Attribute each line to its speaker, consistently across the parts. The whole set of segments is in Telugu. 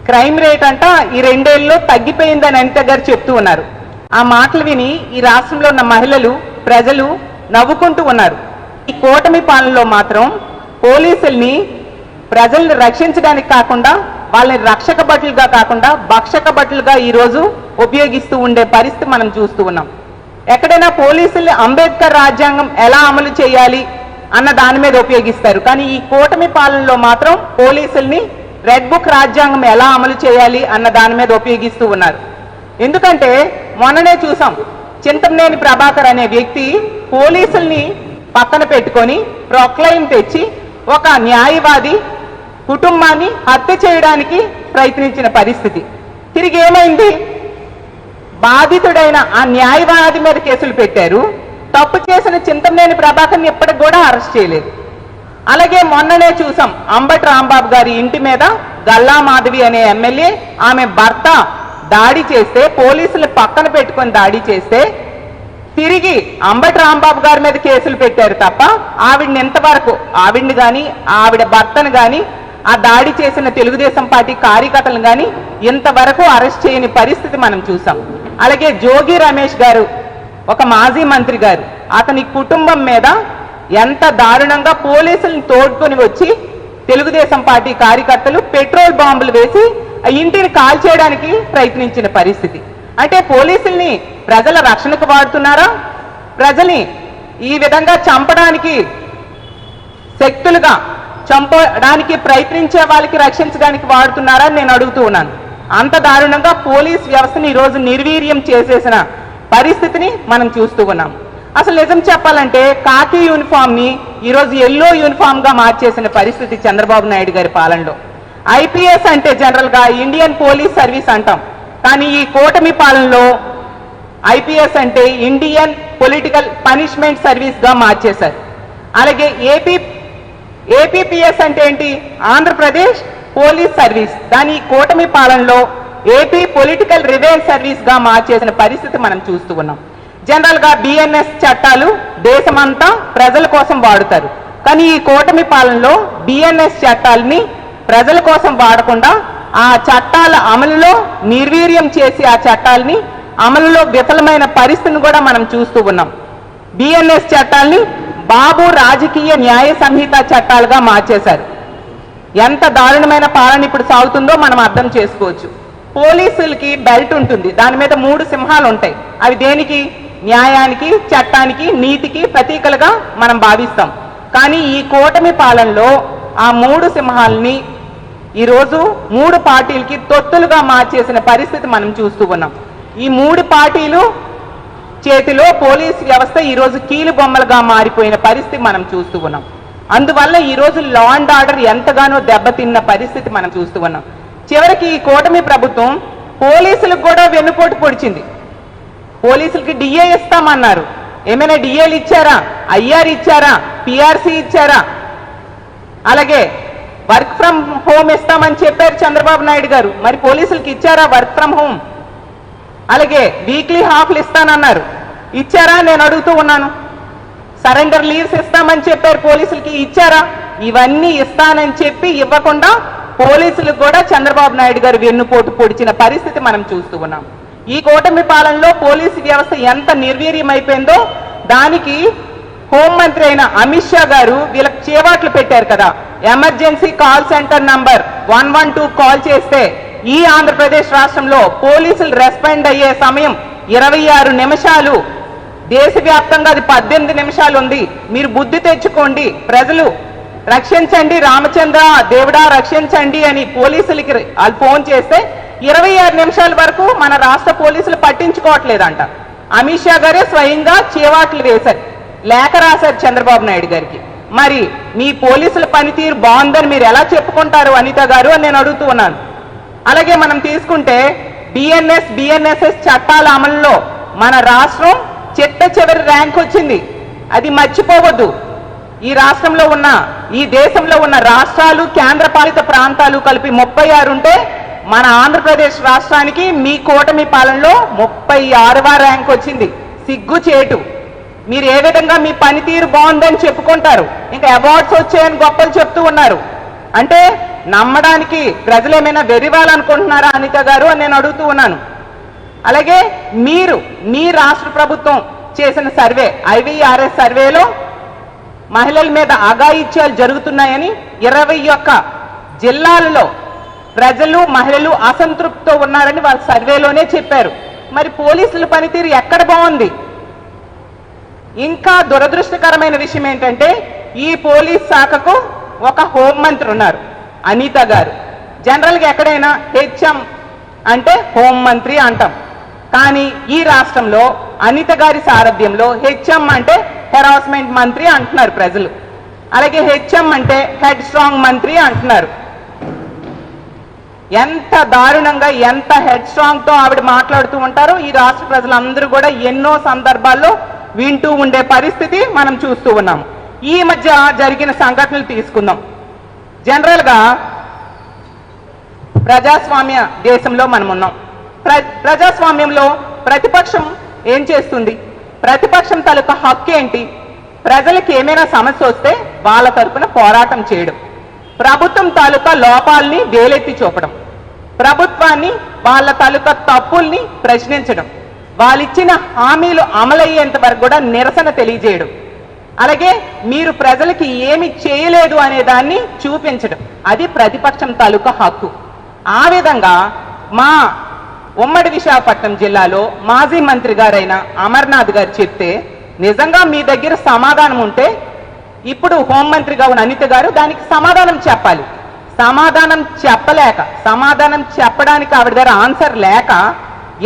Speaker 1: క్రైమ్ రేట్ అంట ఈ 2 ఏళ్లలో తగ్గిపోయిందని అనిత గారు చెప్తూ ఉన్నారు. ఆ మాటలు విని ఈ రాష్ట్రంలో ఉన్న మహిళలు, ప్రజలు నవ్వుకుంటూ ఉన్నారు. ఈ కూటమి పాలనలో మాత్రం పోలీసుల్ని ప్రజల్ని రక్షించడానికి కాకుండా వాళ్ళని రక్షక భటులుగా కాకుండా భక్షక భటులుగా ఈరోజు ఉపయోగిస్తూ ఉండే పరిస్థితి మనం చూస్తూ ఉన్నాం. ఎక్కడైనా పోలీసుల్ని అంబేద్కర్ రాజ్యాంగం ఎలా అమలు చేయాలి అన్న దాని మీద ఉపయోగిస్తారు. కానీ ఈ కూటమి పాలనలో మాత్రం పోలీసుల్ని రెడ్ బుక్ రాజ్యాంగం ఎలా అమలు చేయాలి అన్న దాని మీద ఉపయోగిస్తూ ఉన్నారు. ఎందుకంటే మొన్ననే చూసాం, చింతమనేని ప్రభాకర్ అనే వ్యక్తి పోలీసుల్ని పక్కన పెట్టుకొని ప్రొక్లైన్ తెచ్చి ఒక న్యాయవాది కుటుంబాన్ని హత్య చేయడానికి ప్రయత్నించిన పరిస్థితి. తిరిగి ఏమైంది? బాధితుడైన ఆ న్యాయవాది మీద కేసులు పెట్టారు. తప్పు చేసిన చింతమనేని ప్రభాకర్ని ఇప్పటికి కూడా అరెస్ట్ చేయలేదు. అలాగే మొన్ననే చూసాం, అంబటి రాంబాబు గారి ఇంటి మీద గల్లా మాధవి అనే ఎమ్మెల్యే ఆమె భర్త దాడి చేస్తే, పోలీసులు పక్కన పెట్టుకొని దాడి చేస్తే తిరిగి అంబటి రాంబాబు గారి మీద కేసులు పెట్టారు తప్ప ఆవిడని ఎంతవరకు, ఆవిడ్ని కానీ ఆవిడ భర్తను కానీ ఆ దాడి చేసిన తెలుగుదేశం పార్టీ కార్యకర్తలను కానీ ఇంతవరకు అరెస్ట్ చేయని పరిస్థితి మనం చూసాం. అలాగే జోగి రమేష్ గారు, ఒక మాజీ మంత్రి గారు, అతని కుటుంబం మీద ఎంత దారుణంగా పోలీసులను తోడుకొని వచ్చి తెలుగుదేశం పార్టీ కార్యకర్తలు పెట్రోల్ బాంబులు వేసి ఆ ఇంటిని కాల్చేయడానికి ప్రయత్నించిన పరిస్థితి. అంటే పోలీసుల్ని ప్రజల రక్షణకు వాడుతున్నారా? ప్రజల్ని ఈ విధంగా చంపడానికి శక్తులుగా, చంపడానికి ప్రయత్నించే వాళ్ళకి రక్షించడానికి వాడుతున్నారా అని నేను అడుగుతూ ఉన్నాను. అంత దారుణంగా పోలీస్ వ్యవస్థని ఈరోజు నిర్వీర్యం చేసేసిన పరిస్థితిని మనం చూస్తూ ఉన్నాం. అసలు నిజం చెప్పాలంటే కాకి యూనిఫామ్ ని ఈరోజు ఎల్లో యూనిఫామ్ గా మార్చేసిన పరిస్థితి చంద్రబాబు నాయుడు గారి పాలనలో. ఐపీఎస్ అంటే జనరల్ గా ఇండియన్ పోలీస్ సర్వీస్ అంటాం, కానీ ఈ కూటమి పాలనలో ఐపీఎస్ అంటే ఇండియన్ పొలిటికల్ పనిష్మెంట్ సర్వీస్ గా మార్చేశారు. అలాగే ఏపీపీఎస్ అంటే ఏంటి? Andhra Pradesh police service. దాని కూటమి పాలనలో ఏపీ పొలిటికల్ రివెంజ్ సర్వీస్ గా మార్చేసిన పరిస్థితి మనం చూస్తూ ఉన్నాం. జనరల్ గా బిఎన్ఎస్ చట్టాలు దేశమంతా ప్రజల కోసం వాడుతారు, కానీ ఈ కూటమి పాలనలో బిఎన్ఎస్ చట్టాలని ప్రజల కోసం వాడకుండా ఆ చట్టాల అమలులో నిర్వీర్యం చేసి ఆ చట్టాలని అమలులో విఫలమైన పరిస్థితిని కూడా మనం చూస్తూ ఉన్నాం. బిఎన్ఎస్ చట్టాలని బాబు రాజకీయ న్యాయ సంహిత చట్టాలుగా మార్చేశారు. ఎంత దారుణమైన పాలన ఇప్పుడు సాగుతుందో మనం అర్థం చేసుకోవచ్చు. పోలీసులకి బెల్ట్ ఉంటుంది, దాని మీద 3 సింహాలు ఉంటాయి. అవి దేనికి? న్యాయానికి, చట్టానికి, నీతికి ప్రతీకలుగా మనం భావిస్తాం. కానీ ఈ కూటమి పాలనలో ఆ 3 సింహాలని ఈరోజు 3 పార్టీలకి తొత్తులుగా మార్చేసిన పరిస్థితి మనం చూస్తూ ఉన్నాం. ఈ 3 పార్టీలు చేతిలో పోలీస్ వ్యవస్థ ఈరోజు కీలు బొమ్మలుగా మారిపోయిన పరిస్థితి మనం చూస్తూ ఉన్నాం. అందువల్ల ఈరోజు లా అండ్ ఆర్డర్ ఎంతగానో దెబ్బతిన్న పరిస్థితి మనం చూస్తూ ఉన్నాం. చివరికి ఈ కూటమి ప్రభుత్వం పోలీసులకు కూడా వెన్నుపోటు పొడిచింది. పోలీసులకి డిఏ ఇస్తామన్నారు. ఏమైనా డిఏలు ఇచ్చారా? ఐఆర్ ఇచ్చారా? పిఆర్సీ ఇచ్చారా? అలాగే వర్క్ ఫ్రమ్ హోమ్ ఇస్తామని చెప్పారు చంద్రబాబు నాయుడు గారు. మరి పోలీసులకి ఇచ్చారా వర్క్ ఫ్రమ్ హోమ్? అలాగే వీక్లీ హాఫ్లు ఇస్తానన్నారు, ఇచ్చారా? నేను అడుగుతూ ఉన్నాను. సరెండర్ లీవ్స్ ఇస్తామని చెప్పారు, పోలీసులకి ఇచ్చారా? ఇవన్నీ ఇస్తానని చెప్పి ఇవ్వకుండా పోలీసులకు కూడా చంద్రబాబు నాయుడు గారు వెన్నుపోటు పొడిచిన పరిస్థితి మనం చూస్తూ ఉన్నాం. ఈ కూటమి పాలనలో పోలీసు వ్యవస్థ ఎంత నిర్వీర్యం అయిపోయిందో దానికి హోంమంత్రి అయిన అమిత్ షా గారు వీళ్ళకి చేవాట్లు పెట్టారు కదా. Emergency call centre number 112 call చేస్తే ఈ ఆంధ్రప్రదేశ్ రాష్ట్రంలో పోలీసులు రెస్పాండ్ అయ్యే సమయం 26 నిమిషాలు. దేశవ్యాప్తంగా అది 18 నిమిషాలు ఉంది. మీరు బుద్ధి తెచ్చుకోండి, ప్రజలు రక్షించండి, రామచంద్ర దేవుడా రక్షించండి అని పోలీసులకి వాళ్ళు ఫోన్ చేస్తే 26 నిమిషాల వరకు మన రాష్ట్ర పోలీసులు పట్టించుకోవట్లేదంట. అమిత్ షా గారే స్వయంగా చేవాట్లు వేశారు, లేఖ రాశారు చంద్రబాబు నాయుడు గారికి. మరి మీ పోలీసుల పనితీరు బాగుందని మీరు ఎలా చెప్పుకుంటారు అనిత గారు అని నేను అడుగుతూ ఉన్నాను. అలాగే మనం తీసుకుంటే బిఎన్ఎస్ఎస్ చట్టాల అమలులో మన రాష్ట్రం చిట్ట చివరి ర్యాంక్ వచ్చింది. అది మర్చిపోవద్దు. ఈ రాష్ట్రంలో ఉన్న, ఈ దేశంలో ఉన్న రాష్ట్రాలు, కేంద్రపాలిత ప్రాంతాలు కలిపి 36 ఉంటే మన ఆంధ్రప్రదేశ్ రాష్ట్రానికి మీ కూటమి పాలనలో 36వ ర్యాంక్ వచ్చింది. సిగ్గుచేటు. మీరు ఏ విధంగా మీ పనితీరు బాగుందని చెప్పుకుంటారు, ఇంకా అవార్డ్స్ వచ్చాయని గొప్పలు చెప్తూ ఉన్నారు. అంటే నమ్మడానికి ప్రజలు ఏమైనా వెరివాలనుకుంటున్నారా అనిత గారు అని నేను అడుగుతూ ఉన్నాను. అలాగే మీ రాష్ట్ర ప్రభుత్వం చేసిన సర్వే IVRS సర్వేలో మహిళల మీద అఘాయిత్యాలు జరుగుతున్నాయని 21 జిల్లాలలో ప్రజలు మహిళలు అసంతృప్తితో ఉన్నారని వాళ్ళ సర్వేలోనే చెప్పారు. మరి పోలీసుల పనితీరు ఎక్కడ బాగుంది? ఇంకా దురదృష్టకరమైన విషయం ఏంటంటే ఈ పోలీస్ శాఖకు ఒక హోంమంత్రి ఉన్నారు, అనిత గారు. జనరల్గా ఎక్కడైనా HM అంటే హోంమంత్రి అంటాం, కానీ ఈ రాష్ట్రంలో అనిత గారి సారథ్యంలో HM అంటే హెరాస్మెంట్ మంత్రి అంటున్నారు ప్రజలు. అలాగే HM అంటే హెడ్ స్ట్రాంగ్ మంత్రి అంటున్నారు. ఎంత దారుణంగా ఎంత హెడ్ స్ట్రాంగ్ తో ఆవిడ మాట్లాడుతూ ఉంటారో ఈ రాష్ట్ర ప్రజలందరూ కూడా ఎన్నో సందర్భాల్లో వింటూ ఉండే పరిస్థితి మనం చూస్తూ ఉన్నాం. ఈ మధ్య జరిగిన సంఘటనలు తీసుకుందాం. జనరల్ గా ప్రజాస్వామ్య దేశంలో మనం ఉన్నాం. ప్రజాస్వామ్యంలో ప్రతిపక్షం ఏం చేస్తుంది? ప్రతిపక్షం తాలూకా హక్కు ఏంటి? ప్రజలకు ఏమైనా సమస్య వస్తే వాళ్ళ తరపున పోరాటం చేయడం, ప్రభుత్వం తాలూకా లోపాలని వేలెత్తి చూపడం, ప్రభుత్వాన్ని వాళ్ళ తాలూకా తప్పుల్ని ప్రశ్నించడం, వాళ్ళిచ్చిన హామీలు అమలయ్యేంత వరకు కూడా నిరసన తెలియజేయడం, అలాగే మీరు ప్రజలకి ఏమి చేయలేదు అనే దాన్ని చూపించడం, అది ప్రతిపక్షం తాలూకా హక్కు. ఆ విధంగా మా ఉమ్మడి విశాఖపట్నం జిల్లాలో మాజీ మంత్రి గారైన అమర్నాథ్ గారు చెప్తే నిజంగా మీ దగ్గర సమాధానం ఉంటే ఇప్పుడు హోంమంత్రిగా ఉన్న అనిత గారు దానికి సమాధానం చెప్పాలి. సమాధానం చెప్పలేక, సమాధానం చెప్పడానికి ఆవిడ దగ్గర ఆన్సర్ లేక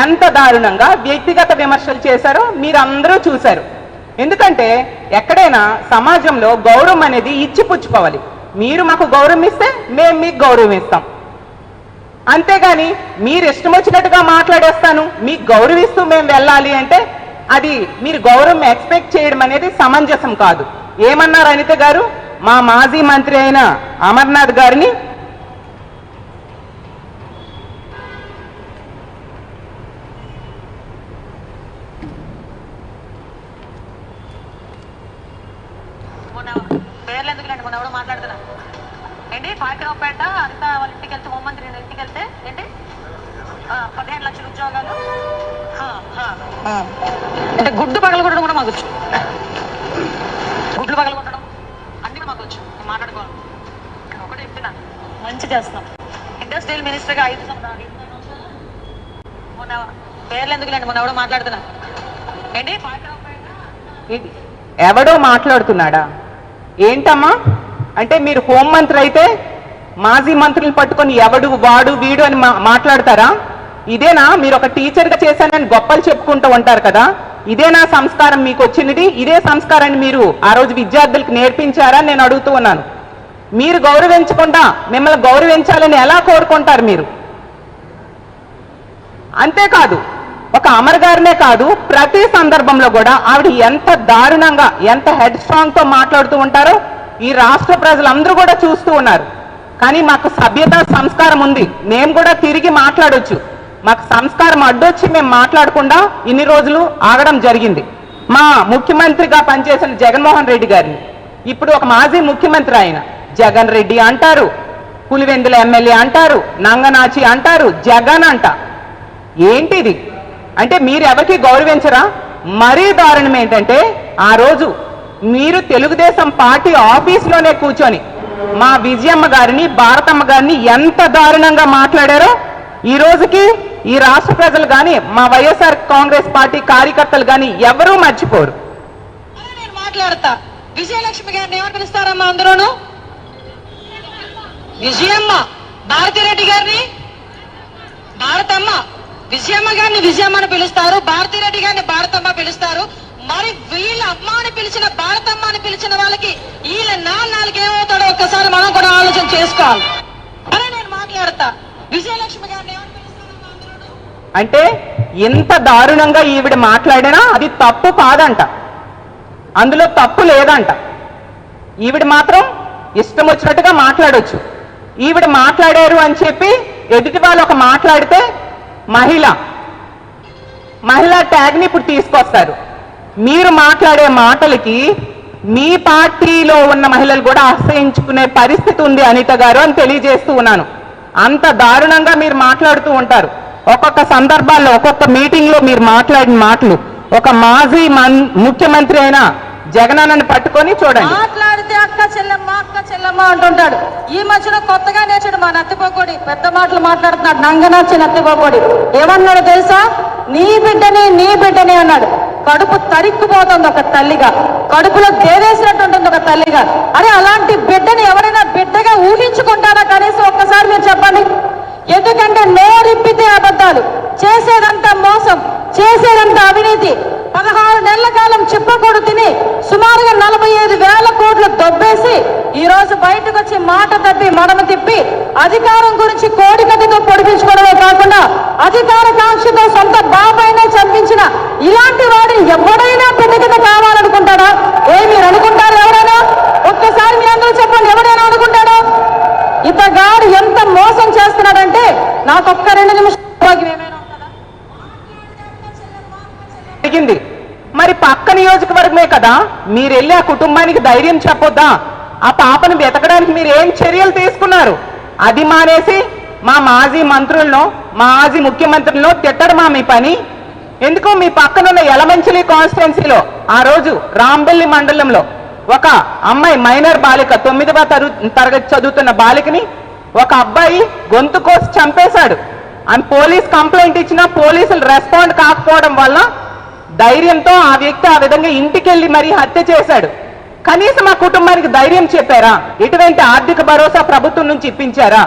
Speaker 1: ఎంత దారుణంగా వ్యక్తిగత విమర్శలు చేశారో మీరందరూ చూశారు. ఎందుకంటే ఎక్కడైనా సమాజంలో గౌరవం అనేది ఇచ్చిపుచ్చుకోవాలి. మీరు మాకు గౌరవం ఇస్తే మేము మీకు గౌరవం ఇస్తాం, అంతేగాని మీరు ఇష్టం వచ్చినట్టుగా మాట్లాడేస్తాను మీకు గౌరవిస్తూ మేము వెళ్ళాలి అంటే అది మీరు గౌరవం ఎక్స్పెక్ట్ చేయడం అనేది సమంజసం కాదు. ఏమన్నారు అనిత గారు? మా మాజీ మంత్రి అయిన అమర్నాథ్ గారిని
Speaker 2: మాట్లాడుతున్నా ఏంటి పాకిరావుపేట అనిత వాళ్ళ ఇంటికి వెళ్తే హోంమంత్రి ఇంటికి వెళ్తే ఏంటి 15 లక్షల ఉద్యోగాలు అంటే గుడ్డు పగలగొట్టడం కూడా మాకు వచ్చు, గుడ్లు పగలగొట్టడం అన్ని మాకు వచ్చు. మాట్లాడుకోవాలి ఒకటే చెప్తున్నా, మంచి చేస్తున్నాం. ఇండస్ట్రియల్ మినిస్టర్గా 5 సంవత్సరాలు మొన్న పేర్లు ఎందుకులేండి, మొన్న ఎవడో మాట్లాడుతున్నా ఏంటి పాకిరావుపేట
Speaker 1: ఎవడో మాట్లాడుతున్నాడా ఏంటమ్మా? అంటే మీరు హోంమంత్రి అయితే మాజీ మంత్రులు పట్టుకొని ఎవడు వాడు వీడు అని మాట్లాడతారా? ఇదేనా మీరు ఒక టీచర్గా చేశానని గొప్పలు చెప్పుకుంటూ ఉంటారు కదా? ఇదేనా సంస్కారం మీకు వచ్చినది? ఇదే సంస్కారాన్ని మీరు ఆ రోజు విద్యార్థులకు నేర్పించారా నేను అడుగుతూ ఉన్నాను. మీరు గౌరవించకుండా మిమ్మల్ని గౌరవించాలని ఎలా కోరుకుంటారు మీరు? అంతేకాదు ఒక అమర్ గారినే కాదు, ప్రతి సందర్భంలో కూడా ఆవిడ ఎంత దారుణంగా ఎంత హెడ్ స్ట్రాంగ్ తో మాట్లాడుతూ ఉంటారో ఈ రాష్ట్ర ప్రజలందరూ కూడా చూస్తూ ఉన్నారు. కానీ మాకు సభ్యత సంస్కారం ఉంది, మేము కూడా తిరిగి మాట్లాడొచ్చు. మాకు సంస్కారం అడ్డొచ్చి మేము మాట్లాడకుండా ఇన్ని రోజులు ఆగడం జరిగింది. మా ముఖ్యమంత్రిగా పనిచేసిన జగన్మోహన్ రెడ్డి గారిని ఇప్పుడు ఒక మాజీ ముఖ్యమంత్రి ఆయన జగన్ రెడ్డి అంటారు, పులివెందుల ఎమ్మెల్యే అంటారు, నంగనాచి అంటారు, జగన్ అంట. ఏంటిది? అంటే మీరు ఎవరికి గౌరవించరా? మరీ దారుణం ఏంటంటే ఆ రోజు మీరు తెలుగుదేశం పార్టీ ఆఫీస్లోనే కూర్చొని మా విజయమ్మ గారిని భారతమ్మ గారిని ఎంత దారుణంగా మాట్లాడారో ఈ రోజుకి ఈ రాష్ట్ర ప్రజలు కానీ మా వైఎస్ఆర్ కాంగ్రెస్ పార్టీ కార్యకర్తలు కానీ ఎవరూ మర్చిపోరు.
Speaker 2: నేను మాట్లాడతా. విజయలక్ష్మి గారిని ఏమని పిలుస్తారమ్మా అందరూను? విజయమ్మ. భారతిరెడ్డి గారిని భారతమ్మ. విజయమ్మ గారిని విజయమ్మని పిలుస్తారు, భారతిరెడ్డి గారిని భారతమ్మ పిలుస్తారు. మరి వీళ్ళ అమ్మ అని పిలిచిన భారతమ్మ అని పిలిచిన వాళ్ళకి వీళ్ళ నాలుగు ఏమవుతాడో ఒక్కసారి మనం కూడా ఆలోచన చేసుకోవాలి. అరే నేను మాట్లాడతా. విజయలక్ష్మి గారిని ఏమని పిలుస్తారు?
Speaker 1: అంటే ఎంత దారుణంగా ఈవిడ మాట్లాడినా అది తప్పు కాదంట, అందులో తప్పు లేదంట. ఈవిడ మాత్రం ఇష్టం వచ్చినట్టుగా మాట్లాడొచ్చు. ఈవిడ మాట్లాడారు అని చెప్పి ఎదుటి వాళ్ళు ఒక మాట్లాడితే మహిళా ట్యాగ్ని ఇప్పుడు తీసుకొస్తారు. మీరు మాట్లాడే మాటలకి మీ పార్టీలో ఉన్న మహిళలు కూడా అసహించుకునే పరిస్థితి ఉంది అనిత గారు అని తెలియజేస్తూ ఉన్నాను. అంత దారుణంగా మీరు మాట్లాడుతూ ఉంటారు. ఒక్కొక్క సందర్భాల్లో ఒక్కొక్క మీటింగ్ లో మీరు మాట్లాడిన మాటలు ఒక మాజీ ముఖ్యమంత్రి అయిన జగనన్నని పట్టుకొని చూడండి.
Speaker 2: మాట్లాడితే అక్క చెల్లెమ్మ అంటుంటాడు. ఈ మధ్యన కొత్తగా నేర్చాడు మా నత్తిపోకోడి, పెద్ద మాటలు మాట్లాడుతున్నాడు. నంగనార్చి నత్తిపోకోడి ఏమన్నాడు తెలుసా? నీ బిడ్డని అన్నాడు. కడుపు తరిక్కుపోతుంది ఒక తల్లిగా, కడుపులో దేవేసినట్టు ఉంటుంది ఒక తల్లిగా. అరే అలాంటి బిడ్డని ఎవరైనా బిడ్డగా ఊహించుకుంటారా? కనీసం ఒక్కసారి మీరు చెప్పండి. ఎందుకంటే నోరిప్పితే అబద్ధాలు, చేసేదంతా మోసం, చేసేదంతా అవినీతి. 16 నెలల కాలం చిప్పకూడు తిని సుమారుగా 45,000 కోట్లు దొబ్బేసి ఈ రోజు బయటకు వచ్చి మాట తప్పి మడమ తిప్పి అధికారం గురించి కోడికత్తితో పొడిపించుకోవడమే కాకుండా అధికార కాంక్షతో సొంత బాబాయినే చంపించిన ఇలాంటి వాడిని ఎవడైనా పెద్దగిత కావాలనుకుంటాడా? మీరు అనుకుంటారు ఎవరైనా? ఒక్కసారి మీ అందరూ చెప్పండి, ఎవరైనా అనుకుంటాడా? ఇతగాడు ఎంత మోసం చేస్తున్నాడంటే నాకు ఒక్క 2 నిమిషాలు ఏమైనా
Speaker 1: జరిగింది. మరి పక్క నియోజకవర్గమే కదా, మీరు వెళ్ళి ఆ కుటుంబానికి ధైర్యం చెప్పొద్దా? ఆ పాపను వెతకడానికి మీరు ఏం చర్యలు తీసుకున్నారు? అది మానేసి మా మాజీ మంత్రులను మాజీ ముఖ్యమంత్రులను తిట్టడమా మీ పని? ఎందుకు మీ పక్కనున్న యలమంచిలి కాన్స్టిట్యున్సీలో ఆ రోజు రాంబెల్లి మండలంలో ఒక అమ్మాయి మైనర్ బాలిక 9వ తరగతి చదువుతున్న బాలికని ఒక అబ్బాయి గొంతు కోసి చంపేశాడు. అని పోలీస్ కంప్లైంట్ ఇచ్చినా పోలీసులు రెస్పాండ్ కాకపోవడం వల్ల ధైర్యంతో ఆ వ్యక్తి ఆ విధంగా ఇంటికి వెళ్ళి మరీ హత్య చేశాడు. కనీసం ఆ కుటుంబానికి ధైర్యం చెప్పారా? ఎటువంటి ఆర్థిక భరోసా ప్రభుత్వం నుంచి ఇప్పించారా?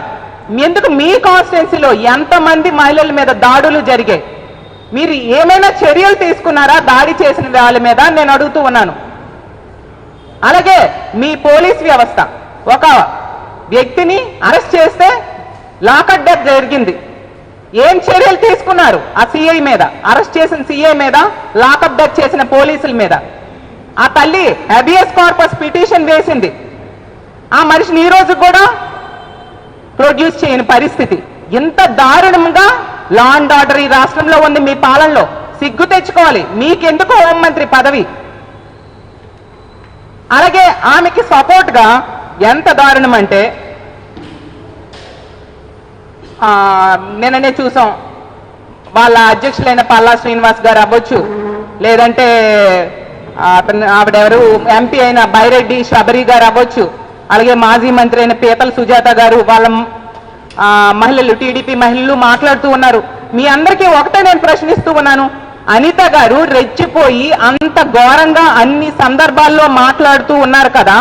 Speaker 1: ఎందుకు మీ కాన్స్టిట్యున్సీలో ఎంతమంది మహిళల మీద దాడులు జరిగాయి? మీరు ఏమైనా చర్యలు తీసుకున్నారా దాడి చేసిన వాళ్ళ మీద? నేను అడుగుతూ ఉన్నాను. అలాగే మీ పోలీస్ వ్యవస్థ ఒక వ్యక్తిని అరెస్ట్ చేస్తే లాకప్ డెత్ జరిగింది. ఏం చర్యలు తీసుకున్నారు? ఆ సిఐ మీద, అరెస్ట్ చేసిన సిఐ మీద, లాకప్ డెత్ చేసిన పోలీసుల మీద. ఆ తల్లి హెబియస్ కార్పస్ పిటిషన్ వేసింది. ఆ మనిషిని ఈ రోజు కూడా ప్రొడ్యూస్ చేయని పరిస్థితి. ఇంత దారుణంగా లా అండ్ ఆర్డర్ ఈ రాష్ట్రంలో ఉంది మీ పాలనలో. సిగ్గు తెచ్చుకోవాలి. మీకెందుకు హోంమంత్రి పదవి? అలాగే ఆమెకి సపోర్ట్ గా ఎంత దారుణం అంటే నిన్ననే చూసాం, వాళ్ళ అధ్యక్షులైన పల్లా శ్రీనివాస్ గారు అవ్వచ్చు, లేదంటే ఆవిడెవరు ఎంపీ అయిన బైరెడ్డి శబరి గారు అవ్వచ్చు, అలాగే మాజీ మంత్రి అయిన పీతల సుజాత గారు, వాళ్ళ మహిళలు టీడీపీ మహిళలు మాట్లాడుతూ ఉన్నారు. మీ అందరికీ ఒకటే నేను ప్రశ్నిస్తూ ఉన్నాను. అనిత గారు రెచ్చిపోయి అంత ఘోరంగా అన్ని సందర్భాల్లో మాట్లాడుతూ ఉన్నారు కదా,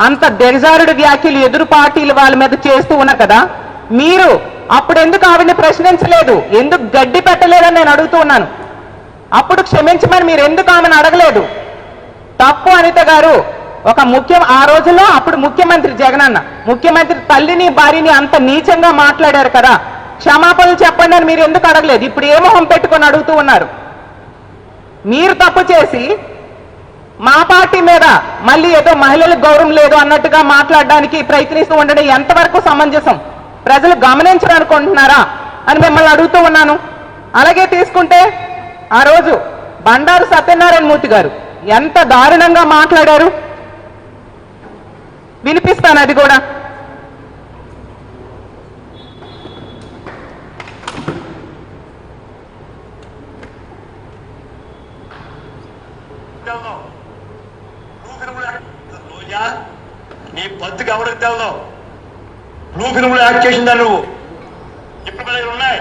Speaker 1: అంత దిగజారుడు వ్యాఖ్యలు ఎదురు పార్టీలు వాళ్ళ మీద చేస్తూ ఉన్నారు కదా, మీరు అప్పుడు ఎందుకు ఆవిడని ప్రశ్నించలేదు? ఎందుకు గడ్డి పెట్టలేదని నేను అడుగుతూ ఉన్నాను. అప్పుడు క్షమించమని మీరు ఎందుకు ఆమెను అడగలేదు? తప్పు అనిత గారు. ఆ రోజుల్లో అప్పుడు ముఖ్యమంత్రి జగనన్న, ముఖ్యమంత్రి తల్లిని భార్యని అంత నీచంగా మాట్లాడారు కదా, క్షమాపణలు చెప్పండి అని మీరు ఎందుకు అడగలేదు? ఇప్పుడు ఏ మొహం పెట్టుకొని అడుగుతూ ఉన్నారు? మీరు తప్పు చేసి మా పార్టీ మీద మళ్ళీ ఏదో మహిళలకు గౌరవం లేదు అన్నట్టుగా మాట్లాడడానికి ప్రయత్నిస్తూ ఉండడం ఎంతవరకు సమంజసం? ప్రజలు గమనించాలనుకుంటున్నారా అని మిమ్మల్ని అడుగుతూ ఉన్నాను. అలాగే తీసుకుంటే ఆ రోజు బండారు సత్యనారాయణ మూర్తి గారు ఎంత దారుణంగా మాట్లాడారు, వినిపిస్తాను అది కూడా.
Speaker 3: నీ బతుకు ఎవరికి తెలదు? బ్లూ ఫిల్మ్లో యాక్ట్ చేసిందా నువ్వు? ఇప్పుడు ఉన్నాయి.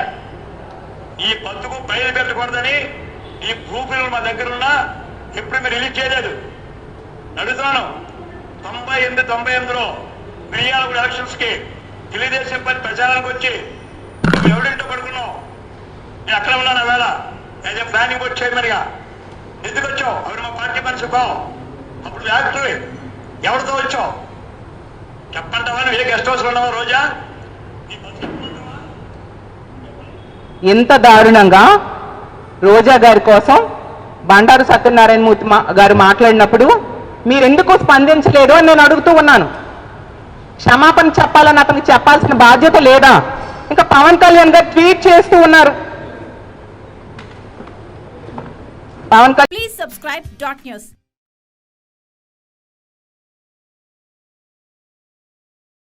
Speaker 3: ఈ బతుకు బయలు పెట్టకూడదని ఈ బ్లూ ఫిల్మ్ మా దగ్గర ఉన్నా ఎప్పుడు మీరు రిలీజ్ చేయలేదు. అడుగుతున్నాను. 98-98లో మిర్యాలగూడ ఎలక్షన్స్ కి తెలుగుదేశం పార్టీ ప్రచారానికి వచ్చి ఎవరింటో పడుకున్నావు. నేను అక్కడ ఉన్నాను. వేళ యాజ్ ఏ ప్లానింగ్ బోర్డ్ చైర్మన్గా ఎందుకు వచ్చావు? అవి మా పార్టీ మనిషి కావు. అప్పుడు యాక్టర్ ఎవరితో వచ్చావు చెప్పంటావా? నువ్వు ఏ గెస్ట్ హౌస్ ఉన్నావా రోజా?
Speaker 1: ఇంత దారుణంగా రోజా గారి కోసం బండారు సత్యనారాయణ మూర్తి గారు మాట్లాడినప్పుడు మీరెందుకు స్పందించలేదు అని నేను అడుగుతూ ఉన్నాను. క్షమాపణ చెప్పాలని అతనికి చెప్పాల్సిన బాధ్యత లేదా? ఇంకా పవన్ కళ్యాణ్ గారు ట్వీట్ చేస్తూ ఉన్నారు. Pawan Kalyan
Speaker 4: Please subscribe .news.